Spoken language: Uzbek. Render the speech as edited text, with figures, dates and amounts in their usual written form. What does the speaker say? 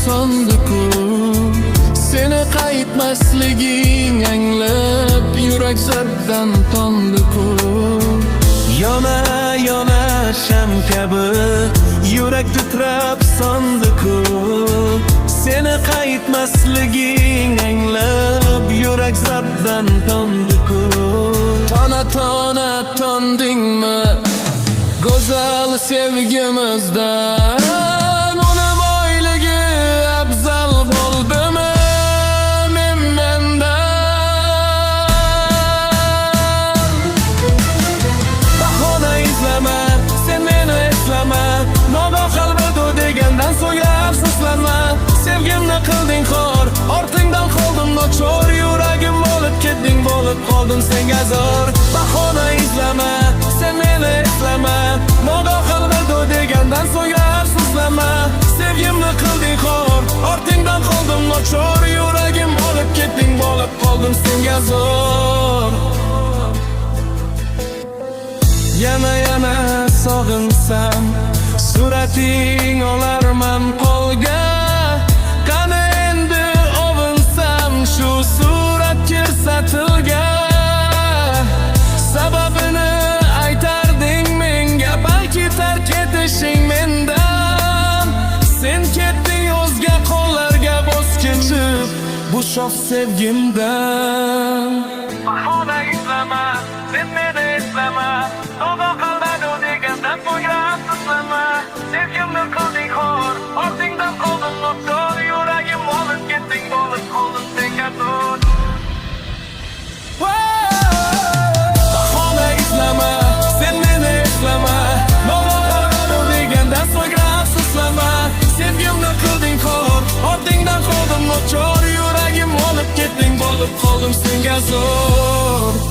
sondiku. Seni qaytmasliging anglab yurak zardan tondiku. Yona yona sham kabi yurak titrab sondiku. Seni qaytmasliging anglab yurak zardan tondiku. Tona tona tondingmi go'zal sevgimizdan? Uni boyligi afzal bo'ldimi mendan? Bahona izlama, sen meni eslama, nogoh qalbidu degandan so'ng afsuslanma. Sevgimni qilding xor, ortingdan qoldim nochor. Yuragim bo'lib ketding, bo'lib qoldim senga zor. Bahona izlama, sen meni eslama, nogoh qalbidu degandan so'ng afsuslanma. Sevgimni qilding xor, ortingdan qoldim nochor. Yuragim bo'lib ketding, bo'lib qoldim senga zor. Yana sog'insam, surating olarman qo'lga. Qani endi ovinsam, shu surat ko'rsatilga. Sababini aytarding menga, balki tark etishing mendan. Sen ketding o'zga qo'llarga voz kechib, bu shoh sevgimdan. Bahona izlama, sen meni eslama, nogoh qalbidu degandan so'ng afsuslanma. Sevgimni qilding xor, ortingdan qoldim nochor. Yuragim olib ketding, bo'lib qoldim senga zor. Bahona izlama, sen meni eslama, nogoh qalbidu degandan so'ng afsuslanma. Sevgimni qilding xor, ortingdan qoldim nochor. Yuragim olib ketding, bo'lib qoldim senga zor.